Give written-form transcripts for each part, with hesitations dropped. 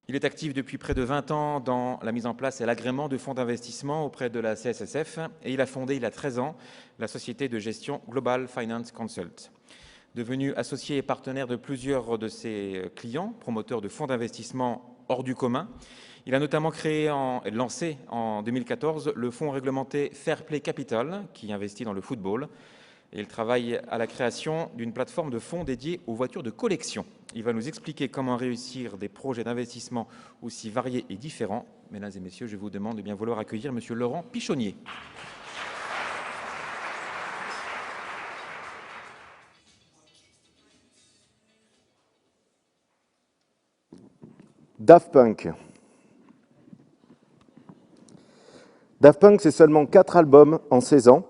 Il est actif depuis près de 20 ans dans la mise en place et l'agrément de fonds d'investissement auprès de la CSSF et il a fondé il y a 13 ans la société de gestion Global Finance Consult. Devenu associé et partenaire de plusieurs de ses clients, promoteurs de fonds d'investissement hors du commun, il a notamment lancé en 2014 le fonds réglementé Fair Play Capital qui investit dans le football. Et il travaille à la création d'une plateforme de fonds dédiée aux voitures de collection. Il va nous expliquer comment réussir des projets d'investissement aussi variés et différents. Mesdames et messieurs, je vous demande de bien vouloir accueillir Monsieur Laurent Pichonnier. Daft Punk. Daft Punk, c'est seulement 4 albums en 16 ans,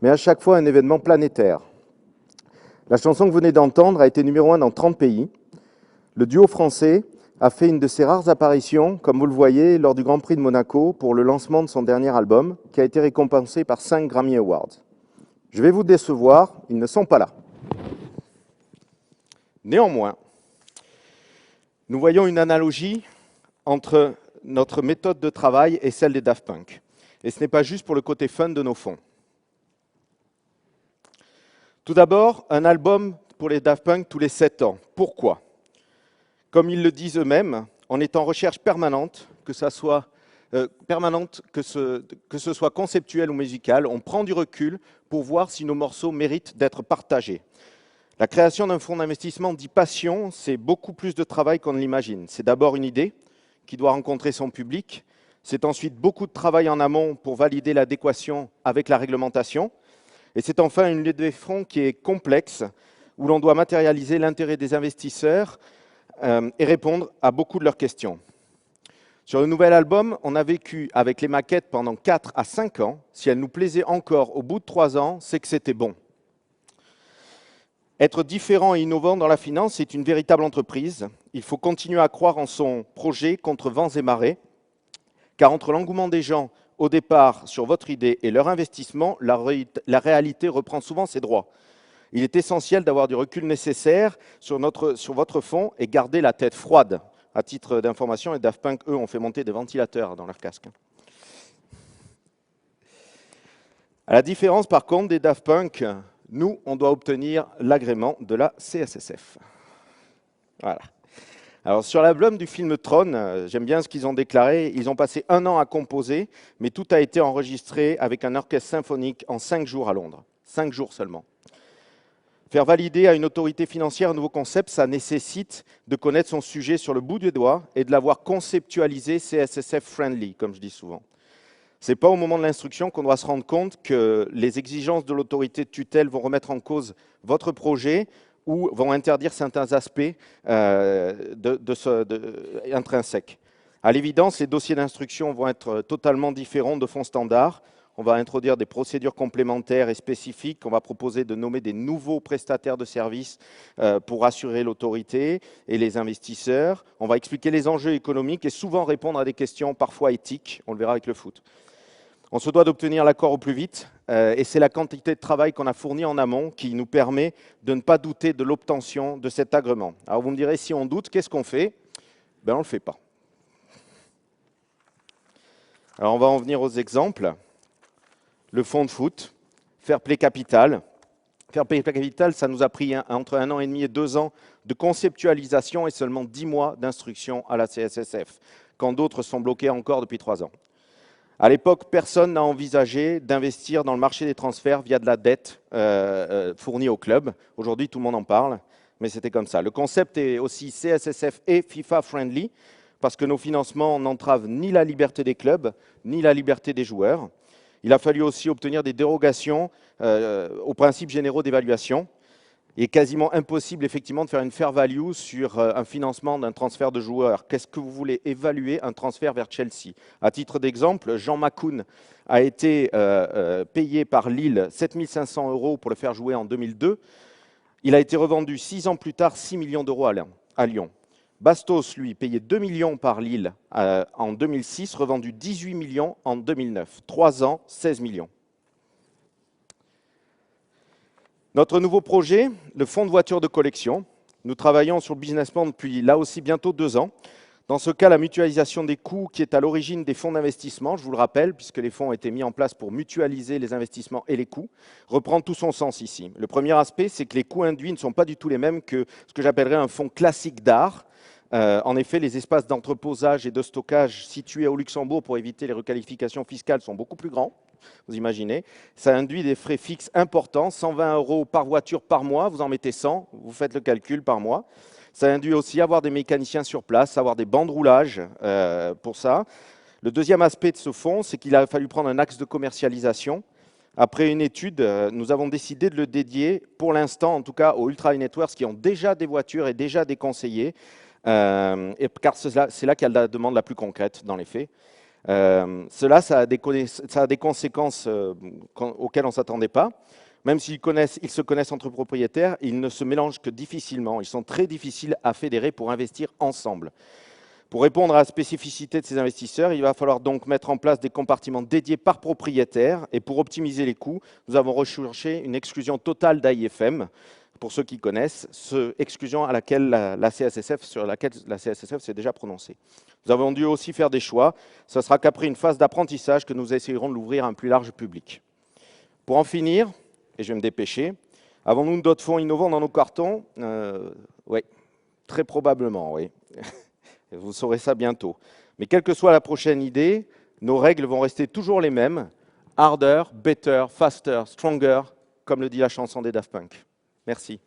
mais à chaque fois un événement planétaire. La chanson que vous venez d'entendre a été numéro 1 dans 30 pays. Le duo français a fait une de ses rares apparitions, comme vous le voyez, lors du Grand Prix de Monaco pour le lancement de son dernier album, qui a été récompensé par 5 Grammy Awards. Je vais vous décevoir, ils ne sont pas là. Néanmoins, nous voyons une analogie entre notre méthode de travail et celle des Daft Punk. Et ce n'est pas juste pour le côté fun de nos fonds. Tout d'abord, un album pour les Daft Punk tous les 7 ans. Pourquoi ? Comme ils le disent eux-mêmes, on est en recherche permanente, que ce soit conceptuel ou musical, on prend du recul pour voir si nos morceaux méritent d'être partagés. La création d'un fonds d'investissement dit passion, c'est beaucoup plus de travail qu'on ne l'imagine. C'est d'abord une idée qui doit rencontrer son public. C'est ensuite beaucoup de travail en amont pour valider l'adéquation avec la réglementation. Et c'est enfin une levée de fonds qui est complexe, où l'on doit matérialiser l'intérêt des investisseurs et répondre à beaucoup de leurs questions. Sur le nouvel album, on a vécu avec les maquettes pendant 4 à 5 ans. Si elles nous plaisaient encore au bout de 3 ans, c'est que c'était bon. Être différent et innovant dans la finance, c'est une véritable entreprise. Il faut continuer à croire en son projet contre vents et marées, car entre l'engouement des gens au départ sur votre idée et leur investissement, la réalité reprend souvent ses droits. Il est essentiel d'avoir du recul nécessaire sur votre fonds et garder la tête froide. À titre d'information, les Daft Punk, eux, ont fait monter des ventilateurs dans leur casque. À la différence, par contre, des Daft Punk, nous, on doit obtenir l'agrément de la CSSF. Voilà. Alors, sur l'album du film Tron, j'aime bien ce qu'ils ont déclaré. Ils ont passé 1 an à composer, mais tout a été enregistré avec un orchestre symphonique en 5 jours à Londres. 5 jours seulement. Faire valider à une autorité financière un nouveau concept, ça nécessite de connaître son sujet sur le bout des doigts et de l'avoir conceptualisé CSSF-friendly, comme je dis souvent. Ce n'est pas au moment de l'instruction qu'on doit se rendre compte que les exigences de l'autorité de tutelle vont remettre en cause votre projet ou vont interdire certains aspects intrinsèques. À l'évidence, les dossiers d'instruction vont être totalement différents de fonds standards. On va introduire des procédures complémentaires et spécifiques. On va proposer de nommer des nouveaux prestataires de services pour assurer l'autorité et les investisseurs. On va expliquer les enjeux économiques et souvent répondre à des questions parfois éthiques. On le verra avec le foot. On se doit d'obtenir l'accord au plus vite et c'est la quantité de travail qu'on a fourni en amont qui nous permet de ne pas douter de l'obtention de cet agrément. Alors vous me direz, si on doute, qu'est-ce qu'on fait ? Ben, on ne le fait pas. Alors on va en venir aux exemples. Le fonds de foot, Fair Play Capital. Fair Play Capital, ça nous a pris entre 1 an et demi et 2 ans de conceptualisation et seulement 10 mois d'instruction à la CSSF, quand d'autres sont bloqués encore depuis 3 ans. À l'époque, personne n'a envisagé d'investir dans le marché des transferts via de la dette fournie au club. Aujourd'hui, tout le monde en parle, mais c'était comme ça. Le concept est aussi CSSF et FIFA friendly, parce que nos financements n'entravent ni la liberté des clubs, ni la liberté des joueurs. Il a fallu aussi obtenir des dérogations aux principes généraux d'évaluation. Il est quasiment impossible, effectivement, de faire une fair value sur un financement d'un transfert de joueurs. Qu'est-ce que vous voulez évaluer un transfert vers Chelsea? À titre d'exemple, Jean Macoun a été payé par Lille 7 500 € pour le faire jouer en 2002. Il a été revendu 6 ans plus tard, 6 millions d'euros à Lyon. Bastos, lui, payé 2 millions par Lille en 2006, revendu 18 millions en 2009. 3 ans, 16 millions. Notre nouveau projet, le fonds de voitures de collection. Nous travaillons sur le business plan depuis, là aussi, bientôt 2 ans. Dans ce cas, la mutualisation des coûts qui est à l'origine des fonds d'investissement, je vous le rappelle, puisque les fonds ont été mis en place pour mutualiser les investissements et les coûts, reprend tout son sens ici. Le premier aspect, c'est que les coûts induits ne sont pas du tout les mêmes que ce que j'appellerais un fonds classique d'art. En effet, les espaces d'entreposage et de stockage situés au Luxembourg pour éviter les requalifications fiscales sont beaucoup plus grands, vous imaginez. Ça induit des frais fixes importants, 120 € par voiture par mois, vous en mettez 100, vous faites le calcul par mois. Ça induit aussi avoir des mécaniciens sur place, avoir des bancs de roulage pour ça. Le deuxième aspect de ce fonds, c'est qu'il a fallu prendre un axe de commercialisation. Après une étude, nous avons décidé de le dédier, pour l'instant en tout cas, aux Ultra High Net Worth qui ont déjà des voitures et déjà des conseillers, car c'est là qu'il y a la demande la plus concrète dans les faits. Ça a des conséquences auxquelles on ne s'attendait pas. Même s'ils se connaissent entre propriétaires, ils ne se mélangent que difficilement. Ils sont très difficiles à fédérer pour investir ensemble. Pour répondre à la spécificité de ces investisseurs, il va falloir donc mettre en place des compartiments dédiés par propriétaire. Et pour optimiser les coûts, nous avons recherché une exclusion totale d'AIFM, pour ceux qui connaissent, exclusion à laquelle sur laquelle la CSSF s'est déjà prononcée. Nous avons dû aussi faire des choix. Ce ne sera qu'après une phase d'apprentissage que nous essayerons de l'ouvrir à un plus large public. Pour en finir, et je vais me dépêcher, avons-nous d'autres fonds innovants dans nos cartons? Oui, très probablement, oui. Vous saurez ça bientôt. Mais quelle que soit la prochaine idée, nos règles vont rester toujours les mêmes. Harder, better, faster, stronger, comme le dit la chanson des Daft Punk. Merci.